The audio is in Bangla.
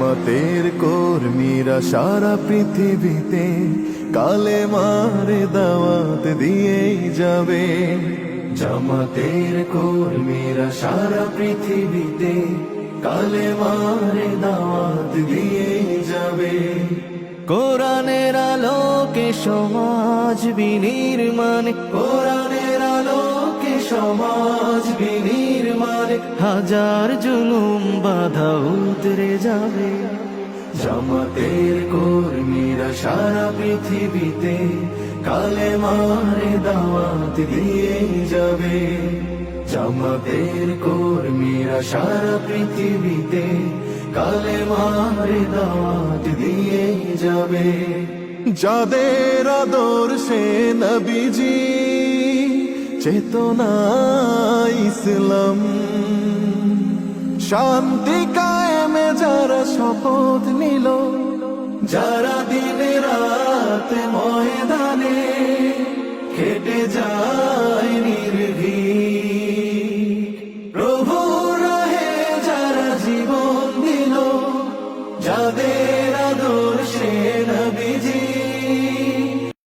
জামাতের কর্মীরা সারা পৃথিবীতে কালেমার দাওয়াত দিয়েই যাবে। জামাতের কর্মীরা সারা পৃথিবীতে কালেমার দাওয়াত দিয়েই যাবে। কোরআনের আলোকে সমাজ বিনির্মাণে, কোরআনের আলোকে সমাজ বিনির্মাণে হাজার জুলুম বাধা উতরে যাবে। জামাতের কর্মীরা সারা পৃথিবীতে কালেমার দাওয়াত দিয়ে যাবে। জামাতের কর্মীরা সারা পৃথিবীতে কালেমার দাওয়াত দিয়ে যাবে। যাদের আদর্শে নবীজি চেতনা ইসলাম, শান্তি কায়েমে যারা শপথ নিল, যারা দিনের